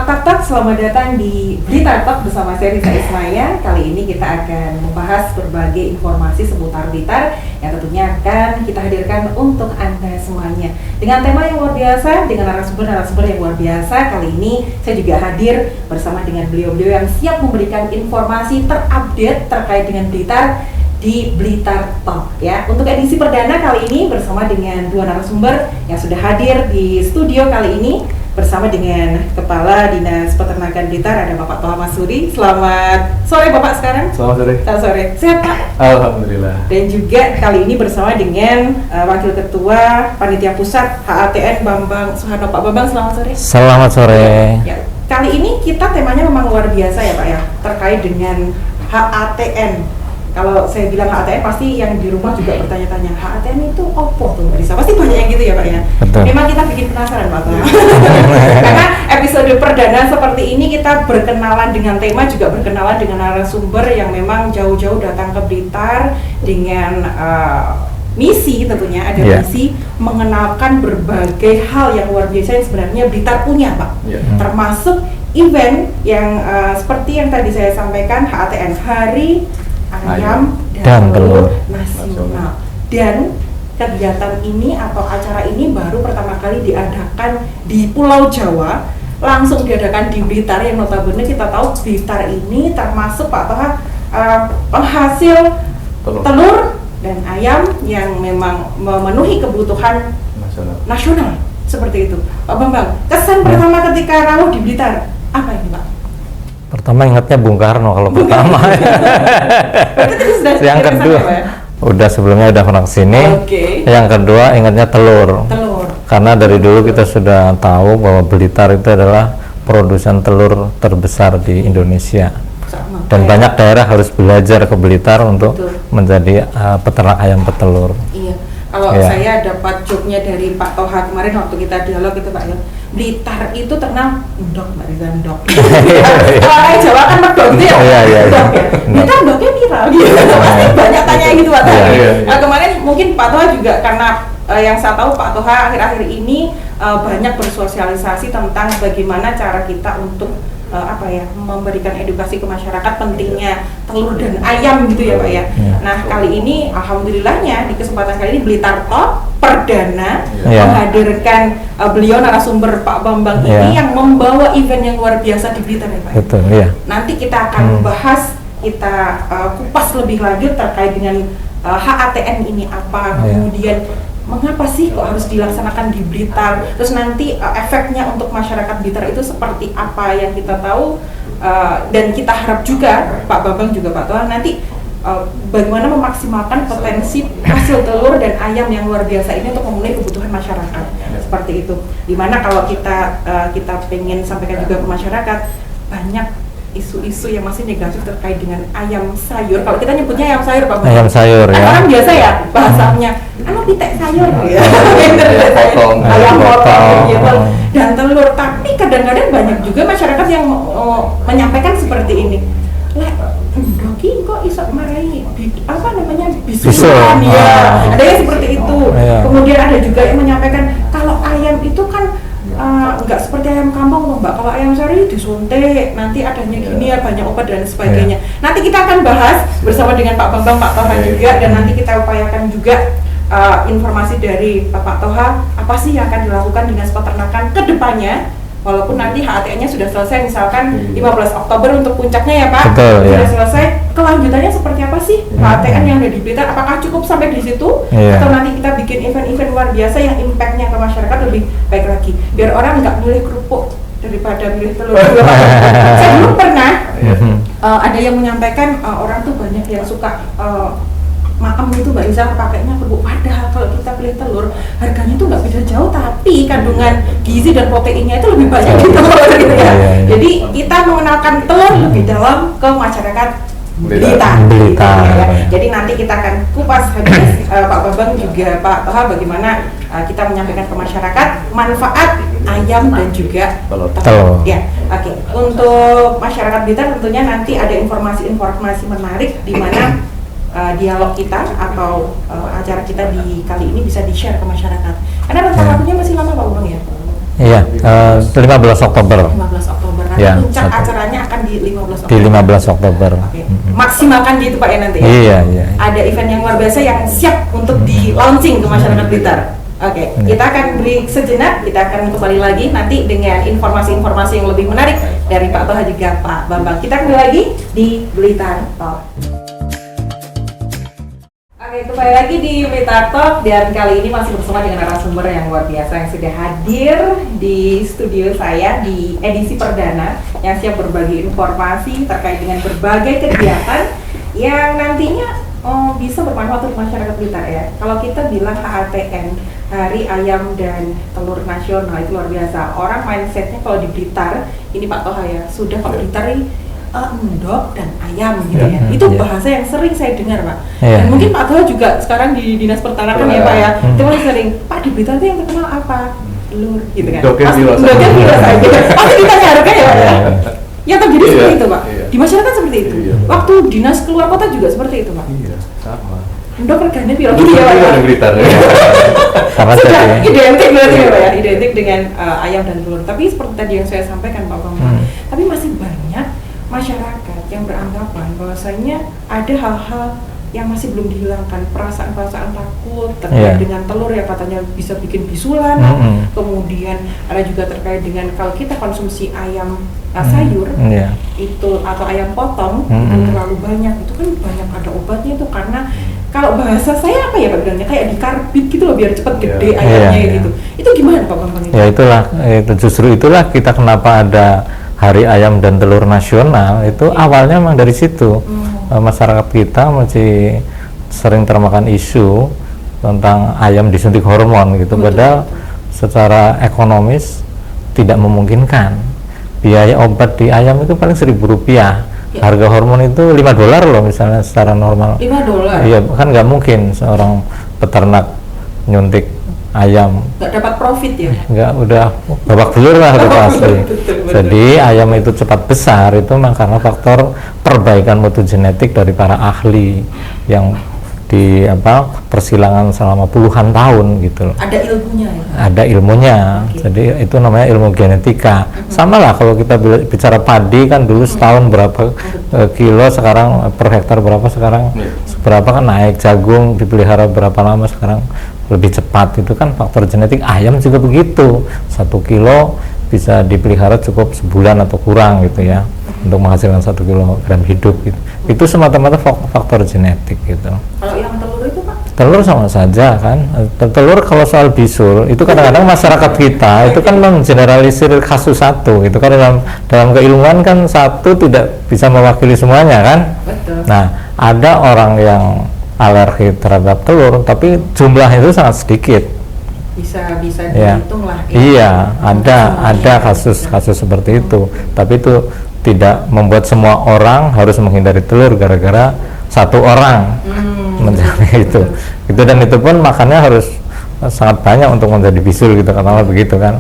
Tak, selamat datang di Blitar Talk bersama saya Risa Ismaya. Kali ini kita akan membahas berbagai informasi seputar Blitar yang tentunya akan kita hadirkan untuk Anda semuanya. Dengan tema yang luar biasa, dengan narasumber yang luar biasa. Kali ini saya juga hadir bersama dengan beliau-beliau yang siap memberikan informasi terupdate terkait dengan Blitar di Blitar Talk ya. Untuk edisi perdana kali ini bersama dengan dua narasumber yang sudah hadir di studio kali ini. Bersama dengan Kepala Dinas Peternakan Blitar ada Bapak Toha Masuri. Selamat sore Bapak sekarang. Selamat sore. Selamat sore. Sehat Pak? Alhamdulillah. Dan juga kali ini bersama dengan Wakil Ketua Panitia Pusat HATN Bambang Suharno. Pak Bambang, selamat sore. Selamat sore. Ya, kali ini kita temanya memang luar biasa ya Pak ya, terkait dengan HATN. Kalau saya bilang HATN pasti yang di rumah juga bertanya-tanya, HATN itu opo tuh Mbak Risa? Pasti banyak yang gitu ya Pak ya? Betul. Memang kita bikin penasaran Pak. Karena episode perdana seperti ini kita berkenalan dengan tema, juga berkenalan dengan narasumber yang memang jauh-jauh datang ke Blitar dengan misi, tentunya ada misi mengenalkan berbagai hal yang luar biasa yang sebenarnya Blitar punya Pak. Termasuk event yang seperti yang tadi saya sampaikan, HATN, Hari Ayam dan Telur Nasional. Dan kegiatan ini atau acara ini baru pertama kali diadakan di Pulau Jawa, langsung diadakan di Blitar, yang notabene kita tahu Blitar ini termasuk Pak Toha penghasil telur dan ayam yang memang memenuhi kebutuhan nasional seperti itu. Pak Bambang, kesan pertama ketika rawuh di Blitar apa ini Pak? Pertama ingatnya Bung Karno kalau pertama. Yang kedua, udah sebelumnya udah pernah kesini. Yang kedua ingatnya telur. Karena dari dulu kita sudah tahu bahwa Blitar itu adalah produsen telur terbesar di Indonesia. Dan banyak daerah harus belajar ke Blitar untuk menjadi peternak ayam petelur. Iya. Kalau saya dapat jobnya dari Pak Toha kemarin waktu kita dialog itu Pak ya, Blitar itu terkenal ndok Mbak Risa, ndok. Kalau Jawa kan medok gitu ya. Ndok ya. Blitar ndoknya viral gitu. Pasti banyak tanya gitu Pak Toha. Nah, kemarin mungkin Pak Toha juga karena yang saya tahu Pak Toha akhir-akhir ini banyak bersosialisasi tentang bagaimana cara kita untuk memberikan edukasi ke masyarakat pentingnya telur dan ayam gitu ya Pak ya. Nah kali ini alhamdulillahnya di kesempatan kali ini Blitar Talk perdana menghadirkan beliau narasumber Pak Bambang ini yang membawa event yang luar biasa di Blitar ya Pak. Betul, iya. Nanti kita akan membahas, kita kupas lebih lanjut terkait dengan HATN ini apa, kemudian mengapa sih kok harus dilaksanakan di Blitar, terus nanti efeknya untuk masyarakat Blitar itu seperti apa yang kita tahu, dan kita harap juga Pak Bambang juga Pak Toha nanti bagaimana memaksimalkan potensi hasil telur dan ayam yang luar biasa ini untuk memenuhi kebutuhan masyarakat seperti itu. Dimana kalau kita pengen sampaikan juga ke masyarakat, banyak isu-isu yang masih negatif terkait dengan ayam sayur. Kalau kita nyebutnya ayam sayur Pak Bambang. Ayam sayur ya. Orang biasa ya bahasanya, pitek sayur ya. Ayam potong gitu. Dan telur. Tapi kadang-kadang banyak juga masyarakat yang menyampaikan seperti ini. Doki kok iso marahi bisulan ya. Ada yang seperti itu. Kemudian ada juga yang menyampaikan kalau ayam itu kan nggak seperti ayam kampung loh Mbak, kalau ayam sari disuntik, nanti adanya gini ya banyak obat dan sebagainya. Nanti kita akan bahas bersama dengan Pak Bambang, Pak Toha juga, dan nanti kita upayakan juga informasi dari Pak Toha apa sih yang akan dilakukan Dinas Peternakan ke depannya. Walaupun nanti HATN-nya sudah selesai, misalkan 15 Oktober untuk puncaknya ya Pak. Sudah selesai, kelanjutannya seperti apa sih HATN yang ada di Blitar? Apakah cukup sampai di situ? Atau nanti kita bikin event-event luar biasa yang impact-nya ke masyarakat lebih baik lagi? Biar orang nggak milih kerupuk daripada milih telur. Saya dulu pernah ada yang menyampaikan orang tuh banyak yang suka maem itu Mbak Risa pakainya kerupuk, padahal kalau kita pilih telur harganya itu nggak beda jauh, tapi kandungan gizi dan proteinnya itu lebih banyak di telur gitu ya. Jadi kita mengenalkan telur lebih dalam ke masyarakat Blitar. Jadi nanti kita akan kupas habis Pak Bambang juga Pak Toha bagaimana kita menyampaikan ke masyarakat manfaat ayam dan juga telur. Ya, oke. Untuk masyarakat Blitar tentunya nanti ada informasi-informasi menarik di mana dialog kita atau acara kita di kali ini bisa di-share ke masyarakat. Karena rentang waktunya masih lama Pak Bambang ya? Iya, 15 Oktober. 15 Oktober. Nanti puncak acaranya akan di 15 Oktober. Di 15 Oktober. Okay. Maksimalkan gitu Pak ya nanti ya? Iya. Ada event yang luar biasa yang siap untuk di launching ke masyarakat Blitar. Oke, kita akan break sejenak, kita akan kembali lagi nanti dengan informasi-informasi yang lebih menarik dari Pak Toha juga Pak Bambang. Kita kembali lagi di Blitar Talk. Oke, kembali lagi di Blitar Talk dan kali ini masih bersama dengan narasumber yang luar biasa yang sudah hadir di studio saya di edisi perdana yang siap berbagi informasi terkait dengan berbagai kegiatan yang nantinya bisa bermanfaat untuk masyarakat Blitar ya. Kalau kita bilang HATN, Hari Ayam dan Telur Nasional, itu luar biasa. Orang mindsetnya kalau di Blitar, ini Pak Toha ya, sudah kalau Blitar ini endok dan ayam gitu ya. Itu bahasa yang sering saya dengar Pak. Dan mungkin Pak Toha juga sekarang di Dinas Peternakan ya Pak ya. Itu mulai sering, Pak di Blitar itu yang terkenal apa? Telur gitu kan. Endoknya biasa aja. Pasti ditanya harga ya Pak ya. Ya terjadi seperti itu Pak. Di masyarakat seperti itu. Waktu dinas keluar kota juga seperti itu Pak. Iya, sama. Endok regane piro gitu ya Pak. Sudah identik berarti ya Pak ya, identik dengan ayam dan telur. Tapi seperti tadi yang saya sampaikan Pak Bambang, tapi masih banyak masyarakat yang beranggapan bahwasanya ada hal-hal yang masih belum dihilangkan, perasaan-perasaan takut terkait dengan telur yang katanya bisa bikin bisulan. Kemudian ada juga terkait dengan kalau kita konsumsi ayam sayur itu atau ayam potong itu terlalu banyak, itu kan banyak ada obatnya itu karena kalau bahasa saya apa ya Pak bilangnya kayak dikarbit gitu loh biar cepat gede ayamnya gitu. Itu gimana Pak Bambang itu? Ya itulah, justru itulah kita kenapa ada Hari Ayam dan Telur Nasional itu awalnya memang dari situ. Masyarakat kita masih sering termakan isu tentang ayam disuntik hormon gitu, padahal secara ekonomis tidak memungkinkan. Biaya obat di ayam itu paling Rp1.000. Harga hormon itu $5 loh misalnya secara normal. $5? Iya, kan nggak mungkin seorang peternak nyuntik ayam nggak dapat profit ya? Nggak, udah babak belur lah itu pasti. Jadi ayam itu cepat besar itu memang karena faktor perbaikan mutu genetik dari para ahli yang di persilangan selama puluhan tahun gitu. Ada ilmunya ya? Ada ilmunya. Jadi itu namanya ilmu genetika. Sama lah kalau kita bicara padi kan dulu setahun berapa kilo, sekarang per hektar berapa, sekarang berapa kan naik. Jagung dipelihara berapa lama, sekarang lebih cepat. Itu kan faktor genetik. Ayam juga begitu, 1 kilo bisa dipelihara cukup sebulan atau kurang gitu ya, untuk menghasilkan 1 kilogram hidup gitu. Itu semata-mata faktor genetik gitu. Kalau yang telur itu Pak? Telur sama saja kan. Telur kalau soal bisul itu kadang-kadang masyarakat kita itu kan menggeneralisir kasus satu. Itu kan dalam keilmuan kan satu tidak bisa mewakili semuanya kan. Betul. Nah, ada orang yang alergi terhadap telur tapi jumlahnya itu sangat sedikit. Bisa dihitung lah. Iya, ada kasus seperti itu. Tapi itu tidak membuat semua orang harus menghindari telur gara-gara satu orang menjadi itu. Itu dan itu pun makannya harus sangat banyak untuk menjadi bisul gitu, katakanlah begitu kan.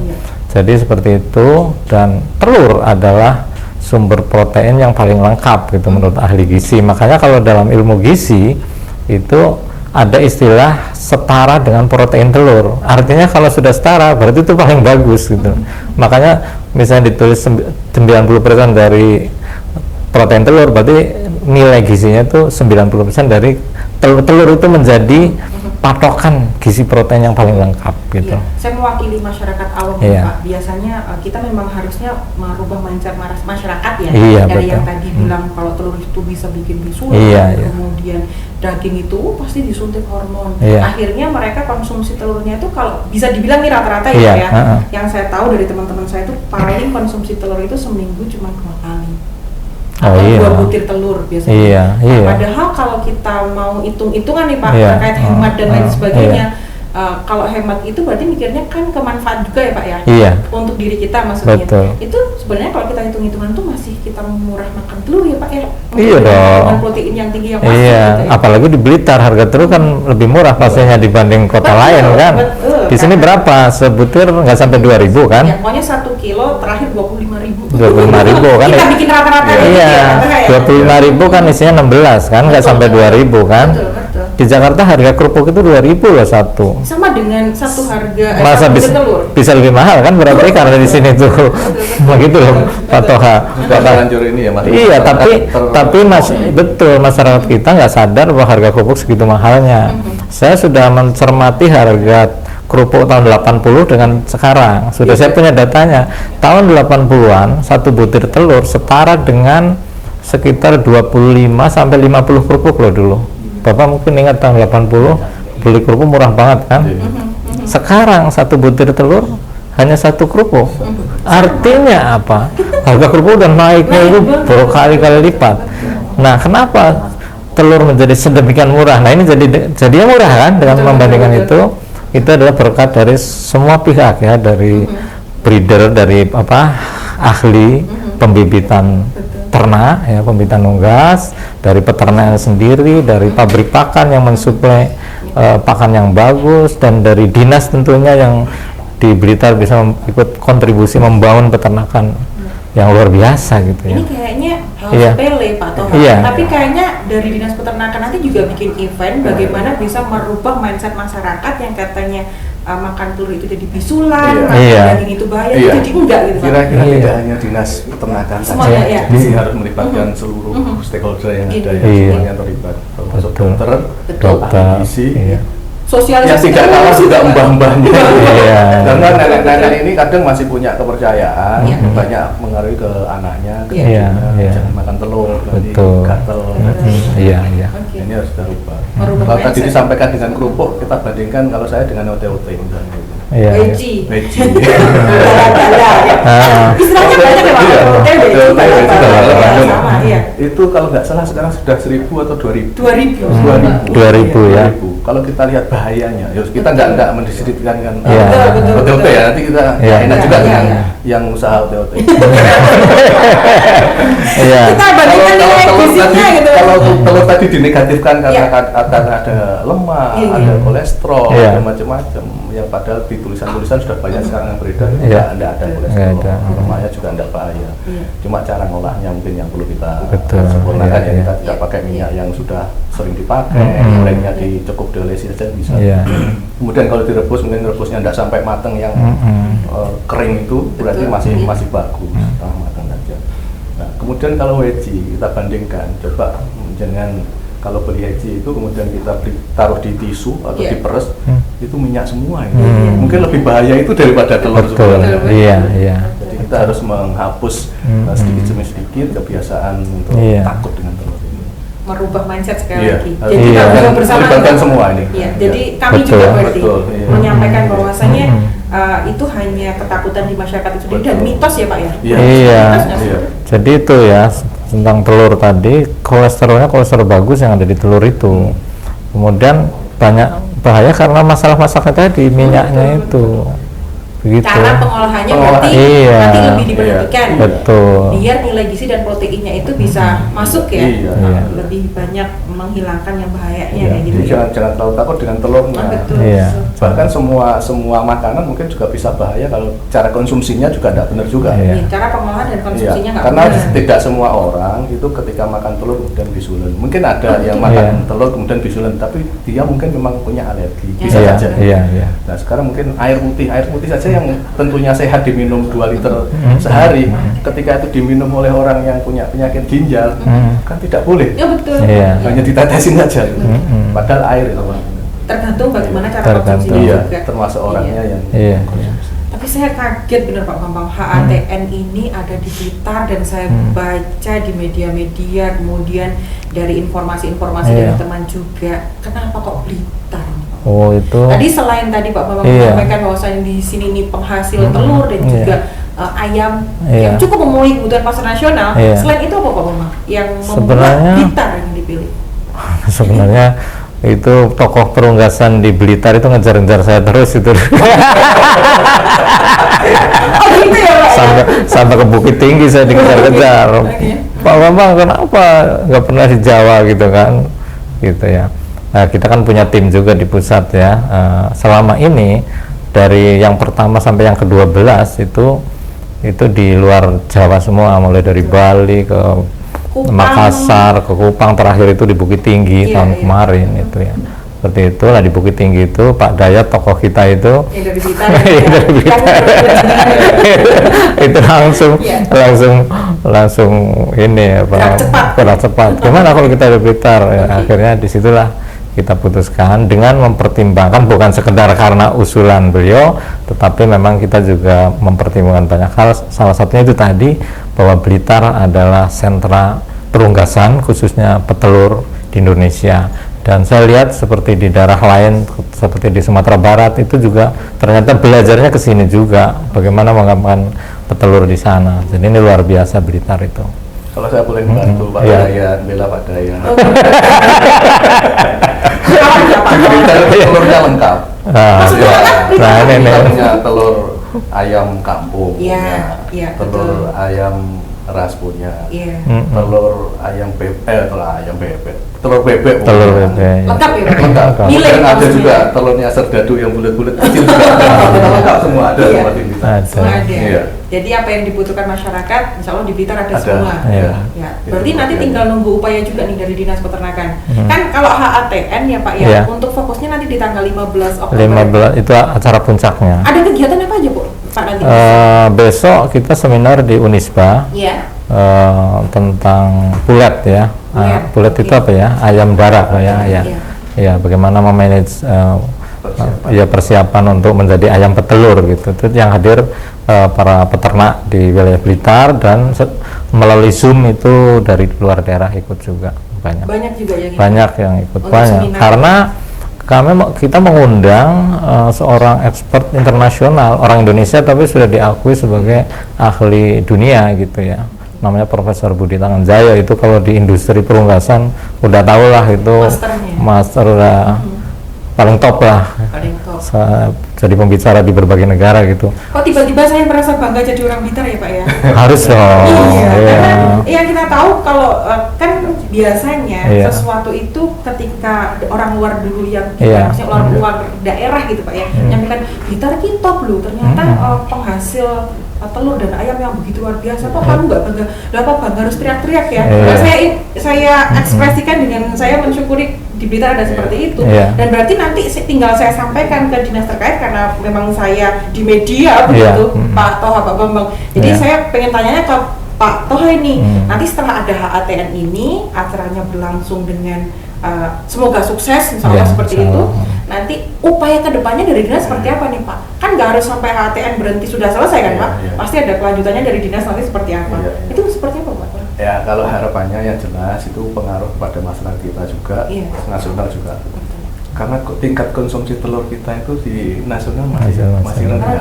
Jadi seperti itu, dan telur adalah sumber protein yang paling lengkap gitu menurut ahli gizi. Makanya kalau dalam ilmu gizi itu ada istilah setara dengan protein telur. Artinya kalau sudah setara berarti itu paling bagus gitu. Makanya misalnya ditulis 90% dari protein telur, berarti nilai gizinya itu 90% dari telur itu menjadi patokan gizi protein yang paling lengkap gitu. Iya, saya mewakili masyarakat awam Pak. Biasanya kita memang harusnya merubah mindset masyarakat ya. Dari yang tadi bilang kalau telur itu bisa bikin bisul, kemudian daging itu pasti disuntik hormon. Akhirnya mereka konsumsi telurnya itu kalau bisa dibilang nih rata-rata yang saya tahu dari teman-teman saya itu paling konsumsi telur itu seminggu cuma 2 kali. Atau 2 butir telur biasanya. Padahal kalau kita mau hitung-hitungan nih Pak terkait hemat dan lain sebagainya, kalau hemat itu berarti mikirnya kan kemanfaat juga ya Pak ya, untuk diri kita maksudnya. Itu sebenarnya kalau kita hitung-hitungan tuh masih kita murah makan telur ya Pak ya. Iya dong. Dengan protein yang tinggi yang pasti. Gitu ya. Apalagi di Blitar harga telur kan lebih murah pastinya dibanding kota lain kan. Di sini berapa sebutir nggak sampai 2.000 kan? Ya, pokoknya 1 kilo terakhir 25.000. 25.000 kan? Kita bikin rata-rata. Iya. 25.000 kan isinya 16 kan, nggak sampai 2.000 kan? Betul. Di Jakarta harga kerupuk itu 2.000 loh satu. Sama dengan satu harga Masa bisa lebih mahal kan berarti karena di sini tuh begitu loh Pak Toha. Terlanjur ini ya Mas. Iya, tapi betul masyarakat kita nggak sadar bahwa harga kerupuk segitu mahalnya. Saya sudah mencermati harga kerupuk tahun 80 dengan sekarang. Sudah saya punya datanya. Tahun 80-an satu butir telur setara dengan sekitar 25 sampai 50 kerupuk loh dulu. Bapak mungkin ingat tahun 80 beli kerupuk murah banget kan? Sekarang satu butir telur hanya satu kerupuk. Artinya apa? Harga kerupuk udah naiknya itu berkali-kali lipat. Nah, kenapa telur menjadi sedemikian murah? Nah, ini jadinya murah kan dengan membandingkan itu. Itu adalah berkat dari semua pihak ya, dari breeder, dari ahli pembibitan ternak ya, pembibitan unggas, dari peternak sendiri, dari pabrik pakan yang mensuplai pakan yang bagus, dan dari dinas tentunya yang di Blitar bisa ikut kontribusi membangun peternakan yang luar biasa gitu ya. Ini kayaknya sepele Pak Toha, tapi kayaknya dari Dinas Peternakan nanti juga bikin event bagaimana bisa merubah mindset masyarakat yang katanya makan telur itu jadi bisulan, daging itu bahaya, jadi enggak gitu Pak. Kira-kira tidak hanya Dinas Peternakan saja, ini harus melibatkan seluruh stakeholder yang ada, yang semuanya terlibat, termasuk dokter, gizi, sosialisasi tidak kalah juga mbah-mbahnya. Karena nenek-nenek ini kadang masih punya kepercayaan, banyak mengaruhi ke anaknya, ke jangan makan telur, nanti gatel. Ini harus kita rubah. Kalau tadi disampaikan dengan kerupuk, kita bandingkan kalau saya dengan ote-ote misalnya. Veggie. Istilahnya banyak ya Pak. Itu kalau nggak salah sekarang sudah 1.000 atau 2.000. 2.000 ya. Kalau kita lihat bahayanya, ya kita nggak mendiskreditkan kan. Betul ya, nanti kita enak juga dengan yang usaha ote-ote. Kita bandingkan nilai gizinya gitu. Kalau telur tadi dinegatifkan karena akan ada lemak, ada kolesterol, ada macam-macam, yang padahal di tulisan-tulisan sudah banyak sekarang yang beredar, tidak ada kolesterol, lemaknya juga tidak bahaya. Cuma cara ngolahnya mungkin yang perlu kita sempurnakan, ya kita tidak pakai minyak yang sudah sering dipakai, gorengnya dicukup diolesi saja bisa. Kemudian kalau direbus, mungkin rebusnya tidak sampai matang yang kering itu berarti masih bagus, setengah matang saja. Nah, kemudian kalau veggie kita bandingkan, coba jangan kalau beli veggie itu kemudian kita taruh di tisu atau diperes, itu minyak semua itu. Mungkin lebih bahaya itu daripada telur sebenarnya. Jadi kita harus menghapus sedikit demi sedikit kebiasaan untuk takut dengan telur ini. Merubah mindset sekali lagi. Jadi kita juga bersama semua ini. Jadi kami juga berarti menyampaikan bahwasanya itu hanya ketakutan di masyarakat itu sendiri dan mitos ya Pak ya. Jadi itu ya tentang telur tadi, kolesterolnya kolesterol bagus yang ada di telur itu. Kemudian banyak bahaya karena masalah masaknya tadi, minyaknya itu. Begitu. Cara pengolahannya berarti nanti lebih diperhatikan. Biar nilai gizi dan proteinnya itu bisa masuk ya. Lebih banyak menghilangkan yang bahayanya kayak gitu. Jangan terlalu takut dengan telurnya. Bahkan semua makanan mungkin juga bisa bahaya kalau cara konsumsinya juga tidak benar juga. Cara pengolahan dan konsumsinya nggak karena benar. Tidak semua orang itu ketika makan telur kemudian bisulan. Mungkin ada yang makan telur kemudian bisulan, tapi dia mungkin memang punya alergi. Bisa saja. Nah, sekarang mungkin air putih saja yang tentunya sehat diminum 2 liter sehari, ketika itu diminum oleh orang yang punya penyakit ginjal, kan tidak boleh. Hanya ditetesin saja. Padahal air itu tergantung bagaimana cara konsumsinya juga. Termasuk orangnya yang konsumsi. Tapi saya kaget benar Pak Bambang, HATN ini ada di Blitar dan saya baca di media-media, kemudian dari informasi-informasi dari teman juga. Kenapa kok Blitar? Oh itu. Tadi selain tadi Pak Bambang menyampaikan bahwasanya di sini ini penghasil telur dan juga ayam yang cukup memenuhi kebutuhan pasar nasional. Selain itu apa Pak Bambang yang membuat Blitar yang dipilih? Sebenarnya itu tokoh perunggasan di Blitar itu ngejar-ngejar saya terus itu. Gitu ya Pak? Sampai ke Bukit Tinggi saya dikejar-kejar. Pak Bambang kenapa nggak pernah di Jawa gitu kan? Gitu ya. Nah, kita kan punya tim juga di pusat ya. Selama ini dari yang pertama sampai yang ke-12 itu di luar Jawa semua, mulai dari Bali ke Makassar, ke Kupang, terakhir itu di Bukit Tinggi tahun kemarin itu ya. Seperti itu lah, di Bukit Tinggi itu Pak Dayat, tokoh kita itu dari Blitar, itu langsung ini gerak cepat. Gimana kalau kita dari Blitar? Ya, akhirnya disitulah kita putuskan dengan mempertimbangkan bukan sekedar karena usulan beliau, tetapi memang kita juga mempertimbangkan banyak hal. Salah satunya itu tadi bahwa Blitar adalah sentra perunggasan khususnya petelur di Indonesia. Dan saya lihat seperti di daerah lain, seperti di Sumatera Barat itu juga ternyata belajarnya ke sini juga, bagaimana mengembangkan petelur di sana. Jadi ini luar biasa Blitar itu. Kalau saya boleh membantu Pak Dayat, bela Pak Dayat. Telurnya lengkap. Nah, ini telur ayam kampung, telur ayam ras punya, telur ayam bebek, telur bebek lengkap ya, lengkap. Dan ada juga telurnya serdadu yang bulat-bulat kecil juga, lengkap semua ada seperti ini. Semua ada. Iya. Jadi apa yang dibutuhkan masyarakat, insya Allah di Blitar ada semua. Iya. Ya. Berarti nanti tinggal nunggu upaya juga nih dari Dinas Peternakan. Kan kalau HATN ya Pak ya, untuk fokusnya nanti di tanggal 15 Oktober. 15 itu acara puncaknya. Ada kegiatan apa aja Bu Pak nanti? Besok kita seminar di Unisba. Iya. Tentang pulet ya. Pulet itu apa ya? Ayam darah Pak ya. Ya, bagaimana memanage persiapan untuk menjadi ayam petelur gitu. Itu yang hadir para peternak di wilayah Blitar, dan melalui Zoom itu dari luar daerah ikut juga banyak juga yang ikut karena kita mengundang seorang expert internasional, orang Indonesia tapi sudah diakui sebagai ahli dunia gitu ya, namanya Profesor Budi Tanganjaya. Itu kalau di industri perunggasan udah tahu lah, itu master udah paling top lah, jadi pembicara di berbagai negara gitu. Kok tiba-tiba saya merasa bangga jadi orang Blitar ya Pak ya? Harus dong. Karena ya kita tahu kalau kan biasanya sesuatu itu ketika orang luar dulu yang maksudnya orang luar daerah gitu Pak ya, nyampaikan Blitar ini top loh, ternyata penghasil telur dan ayam yang begitu luar biasa. Kok kamu nggak bangga? Lah apa bangga harus teriak-teriak ya? Saya ekspresikan dengan saya mensyukuri di Blitar ada seperti itu, dan berarti nanti tinggal saya sampaikan ke dinas terkait karena memang saya di media begitu, Pak Toha, Pak Bambang. Jadi saya pengen tanyanya ke Pak Toha ini, nanti setelah ada HATN ini acaranya berlangsung dengan semoga sukses misalnya seperti itu. Nanti upaya kedepannya dari dinas seperti apa nih Pak? Kan nggak harus sampai HATN berhenti sudah selesai kan Pak? Pasti ada kelanjutannya dari dinas nanti seperti apa? Itu seperti apa Pak? Ya kalau harapannya yang jelas itu pengaruh pada masyarakat kita juga, nasional juga. Karena tingkat konsumsi telur kita itu di nasional masih rendah.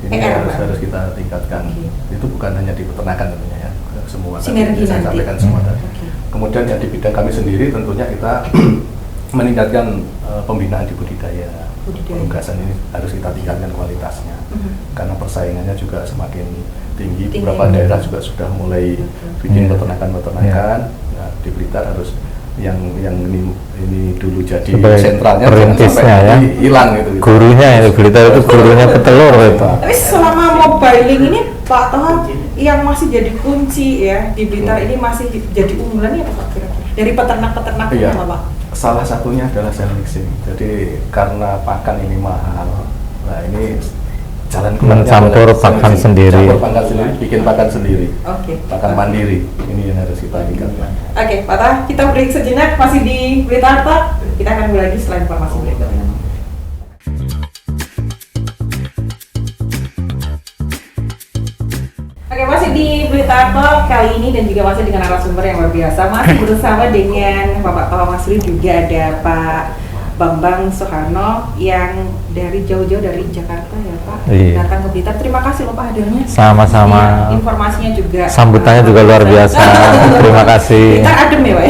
Ini harus kita tingkatkan. Itu bukan hanya di peternakan tentunya ya, semua. Sinergi saya sampaikan semua tadi. Kemudian ya di bidang kami sendiri tentunya kita meningkatkan pembinaan di budidaya. Perunggasan ini harus kita tingkatkan kualitasnya, karena persaingannya juga semakin tinggi. Beberapa daerah juga sudah mulai bikin peternakan. Nah, di Blitar harus yang ini dulu jadi sentralnya perintisnya ya, hilang gitu. Gurunya itu Blitar itu gurunya petelur itu. Tapi selama mobiling ini Pak Toha yang masih jadi kunci ya di Blitar ini masih jadi unggulan ya Pak kira-kira dari peternak-peternak apa Pak? Salah satunya adalah cell mixing. Jadi karena pakan ini mahal, nah ini jalan mencampur pakan sendiri. Bikin pakan sendiri. Pakan mandiri. Ini yang harus kita tingkatkan. Oke, Pak Toha, kita break sejenak, masih di Blitar Talk. Kita akan mulai lagi setelah informasi berikutnya. Oke, masih di Blitar Talk kali ini dan juga masih dengan narasumber yang luar biasa. Masih bersama dengan Bapak Toha Masruri, juga ada Pak Bambang Soeharno yang dari jauh-jauh dari Jakarta ya Pak, datang ke Blitar. Terima kasih loh Pak hadirnya. Sama-sama. Informasinya juga. Sambutannya juga luar biasa. Terima kasih. Kita adem ya Pak.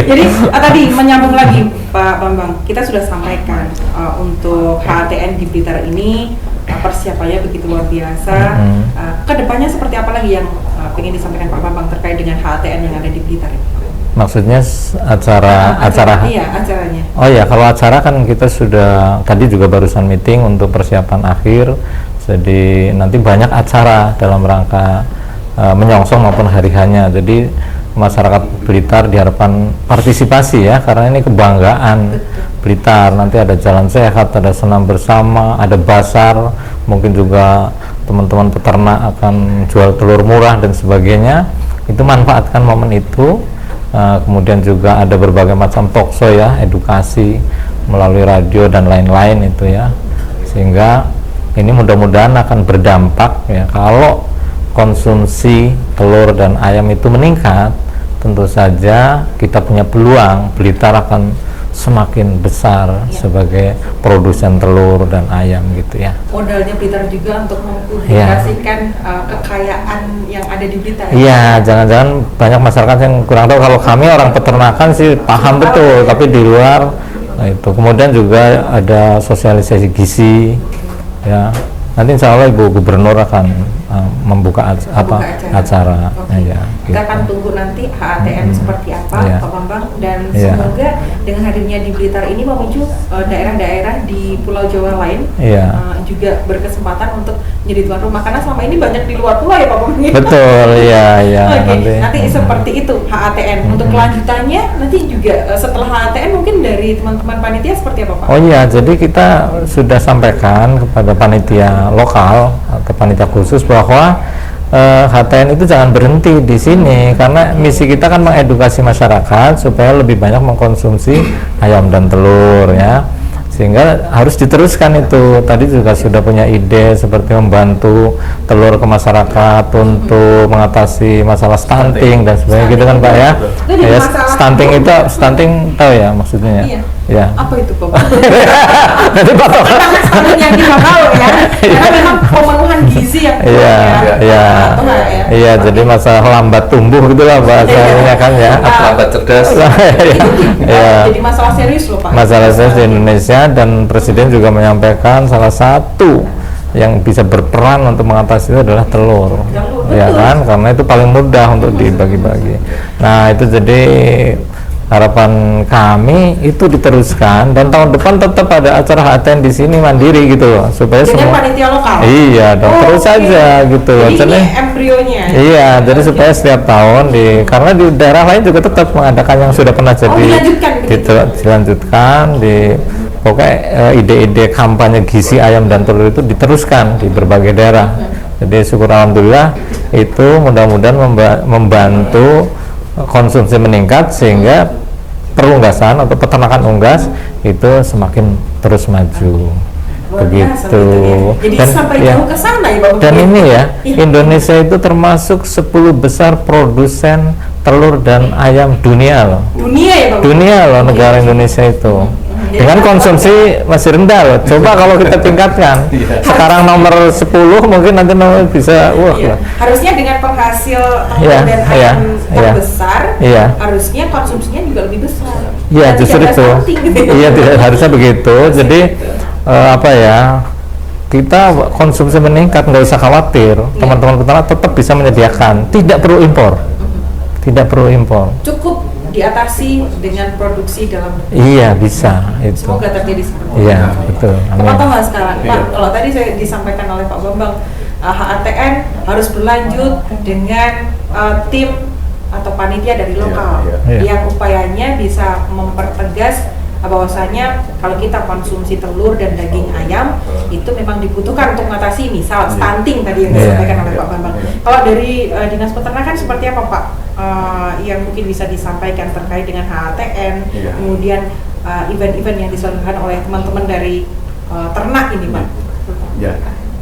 Jadi tadi menyambung lagi Pak Bambang, kita sudah sampaikan untuk HATN di Blitar ini persiapannya begitu luar biasa. Kedepannya seperti apa lagi yang ingin disampaikan Pak Bambang terkait dengan HATN yang ada di Blitar ini? Maksudnya acara? Iya, acaranya. Oh ya, kalau acara kan kita sudah tadi juga barusan meeting untuk persiapan akhir. Jadi nanti banyak acara dalam rangka menyongsong maupun hari-harinya. Jadi masyarakat Blitar diharapkan partisipasi ya, karena ini kebanggaan Blitar. Nanti ada jalan sehat, ada senam bersama, ada basar, mungkin juga teman-teman peternak akan jual telur murah dan sebagainya. Itu manfaatkan momen itu. Kemudian juga ada berbagai macam talkshow ya, edukasi melalui radio dan lain-lain itu ya, sehingga ini mudah-mudahan akan berdampak ya. Kalau konsumsi telur dan ayam itu meningkat, tentu saja kita punya peluang Blitar akan semakin besar sebagai produsen telur dan ayam gitu ya. Modalnya Blitar juga untuk mempublikasikan kekayaan yang ada di Blitar. Iya, jangan-jangan banyak masyarakat yang kurang tahu. Kalau kami orang peternakan sih paham betul, tapi di luar itu. Kemudian juga ada sosialisasi gizi ya. Nanti insya Allah Ibu Gubernur akan membuka acara. Ya, gitu. Kita akan tunggu nanti HATN seperti apa, Pak Bambang, dan semoga dengan hadirnya di Blitar ini memicu daerah-daerah di Pulau Jawa lain juga berkesempatan untuk menjadi tuan rumah, karena selama ini banyak di luar pulau ya Pak Bambang. Betul, iya. Nanti seperti itu HATN. Untuk kelanjutannya nanti juga setelah HATN mungkin dari teman-teman panitia seperti apa Pak? Oh iya, jadi kita sudah sampaikan kepada panitia lokal atau panitia khusus bahwa HTN itu jangan berhenti di sini, karena misi kita kan mengedukasi masyarakat supaya lebih banyak mengkonsumsi ayam dan telur ya, sehingga harus diteruskan itu. Tadi juga sudah punya ide seperti membantu telur ke masyarakat untuk mengatasi masalah stunting dan sebagainya gitu kan Pak ya. Ya, stunting tahu ya maksudnya ya. Ya. Apa itu Pak? Nanti Pak tahu. Stunting yang kita tahu ya. Karena memang pemenuhan gizi yang Iya, jadi masalah lambat tumbuh gitulah bahasanya kan ya. Lambat cerdas. Jadi masalah serius loh Pak. Masalah serius di Indonesia, dan Presiden juga menyampaikan salah satu yang bisa berperan untuk mengatasi itu adalah telur. Ya kan, karena itu paling mudah untuk dibagi-bagi. Nah, itu jadi harapan kami itu diteruskan, dan tahun depan tetap ada acara HTN di sini mandiri gitu loh, supaya dengan semua panitia lokal. Iya, dong, terus saja gitu. Jadi ini embrionya. Iya, jadi supaya setiap tahun karena di daerah lain juga tetap mengadakan yang sudah pernah jadi. Dilanjutkan pokoknya ide-ide kampanye gizi ayam dan telur itu diteruskan di berbagai daerah. Jadi syukur alhamdulillah itu mudah-mudahan membantu konsumsi meningkat, sehingga perunggasan atau peternakan unggas itu semakin terus maju. Begitu. Jadi dan sampai jauh ke sana ya Bapak. Dan ini ya, Indonesia itu termasuk 10 besar produsen telur dan ayam dunia loh. Dunia ya Bapak. Dunia loh, negara Indonesia itu. Dengan konsumsi masih rendah loh. Coba kalau kita tingkatkan. Sekarang nomor 10, mungkin nanti nomor bisa harusnya dengan penghasil telur dan ayam terbesar, harusnya konsumsinya juga lebih besar. Iya, justru itu. Iya, harusnya begitu. Jadi kita konsumsi meningkat, nggak usah khawatir. Teman-teman peternak tetap bisa menyediakan, tidak perlu impor. Cukup diatasi dengan produksi dalam negeri. Iya, bisa itu. Semoga terjadi seperti itu. Iya, betul. Teman-teman sekarang, Pak, kalau tadi saya disampaikan oleh Pak Bambang, HATN harus berlanjut dengan tim atau panitia dari lokal yang upayanya bisa mempertegas bahwasanya kalau kita konsumsi telur dan daging ayam itu memang dibutuhkan untuk mengatasi misal stunting tadi yang disampaikan oleh Pak Bambang. Kalau dari Dinas Peternakan seperti apa Pak yang mungkin bisa disampaikan terkait dengan HATN, kemudian event-event yang diselenggarakan oleh teman-teman dari ternak ini Pak? Ya,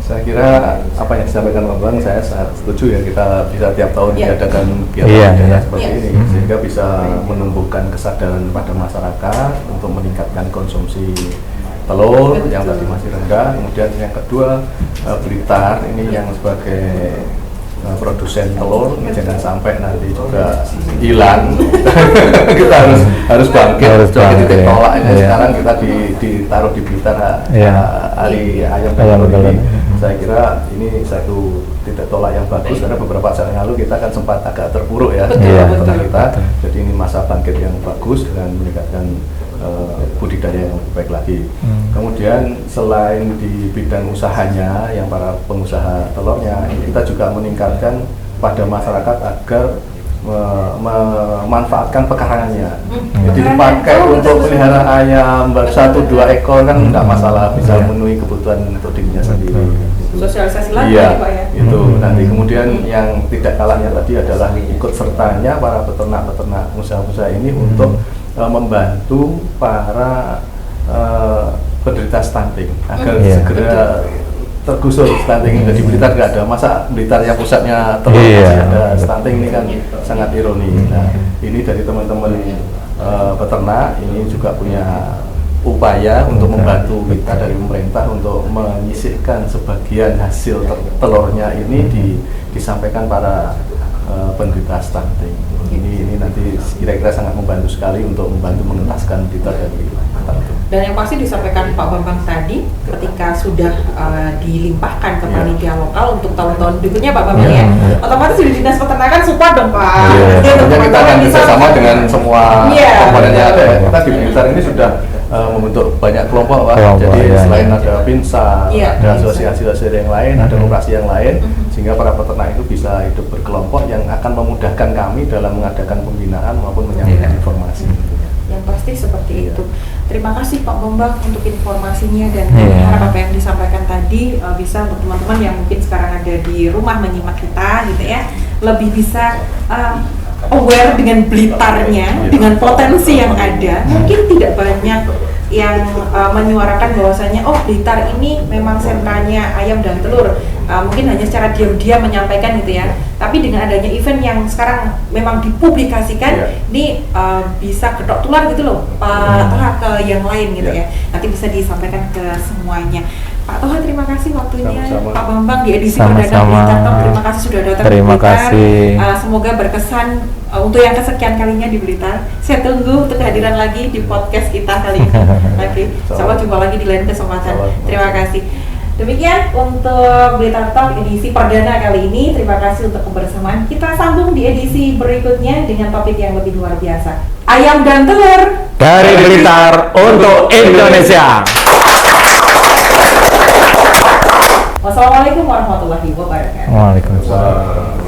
saya kira apa yang disampaikan Pak Bambang saya sangat setuju ya, kita bisa tiap tahun diadakan kegiatan seperti ini sehingga bisa menumbuhkan kesadaran pada masyarakat untuk meningkatkan konsumsi telur yang tadi masih rendah. Kemudian yang kedua, Blitar ini yang sebagai produsen telur jangan sampai nanti juga hilang. Kita harus bangkit, titik tolak ini sekarang kita ditaruh di Blitar hari ayam dan telur ini. Saya kira ini satu titik tolak yang bagus, karena beberapa saat yang lalu kita kan sempat agak terpuruk ya tentang kita. Jadi ini masa bangkit yang bagus dengan meningkatkan budidaya yang lebih baik lagi. Kemudian selain di bidang usahanya yang para pengusaha telurnya, ini kita juga meningkatkan pada masyarakat agar memanfaatkan pekarangannya. Jadi dipakai untuk pelihara ayam 1-2 ekor kan nggak masalah, bisa memenuhi kebutuhan untuk dirinya sendiri. Sosialisasi lagi ya, Pak ya. Itu nanti kemudian yang tidak kalahnya tadi adalah ikut sertanya para peternak-peternak usaha-usaha ini untuk membantu para penderita stunting agar segera tergusur stunting. Jadi Blitar nggak ada, masa Blitar yang pusatnya telur masih ada stunting, ini kan sangat ironi. Nah, ini dari teman-teman peternak ini juga punya upaya untuk membantu kita dari pemerintah untuk menyisihkan sebagian hasil telurnya ini disampaikan para penderita stunting. Ini nanti kira-kira sangat membantu sekali untuk membantu mengentaskan Blitar dari stunting. Dan yang pasti disampaikan Pak Bambang tadi, ketika sudah dilimpahkan ke panitia lokal untuk tahun-tahun berikutnya Pak Bambang ya, otomatis di Dinas Peternakan support dong Pak. Kita akan bersama dengan semua komponen yang ada ya. Kita di Blitar ini sudah membentuk banyak kelompok Pak. Jadi selain ada PINSA, ada asosiasi-asosiasi yang lain, ada koperasi yang lain, sehingga para peternak itu bisa hidup berkelompok yang akan memudahkan kami dalam mengadakan pembinaan maupun menyampaikan informasi. Yang pasti seperti itu. Terima kasih Pak Bambang untuk informasinya, dan harap apa yang disampaikan tadi bisa untuk teman-teman yang mungkin sekarang ada di rumah menyimak kita gitu ya, lebih bisa aware dengan Blitarnya, dengan potensi yang ada. Mungkin tidak banyak yang menyuarakan bahwasanya oh Blitar ini memang sentranya ayam dan telur, mungkin hanya secara diam-diam menyampaikan gitu ya. Tapi dengan adanya event yang sekarang memang dipublikasikan, ini bisa ketok tular gitu loh Pak Toha ke yang lain gitu ya. Nanti bisa disampaikan ke semuanya. Pak Toha, terima kasih waktunya. Sama-sama. Pak Bambang di edisi perdana Blitar Talk, terima kasih sudah datang ke Blitar. Semoga berkesan untuk yang kesekian kalinya di Blitar. Saya tunggu untuk kehadiran lagi di podcast kita kali ini. Oke, insya jumpa lagi di lain kesempatan. Terima kasih. Demikian untuk Blitar Talk edisi perdana kali ini. Terima kasih untuk kebersamaan. Kita sambung di edisi berikutnya dengan topik yang lebih luar biasa. Ayam dan telur dari Blitar untuk Indonesia. Wassalamualaikum warahmatullahi wabarakatuh. Waalaikumsalam.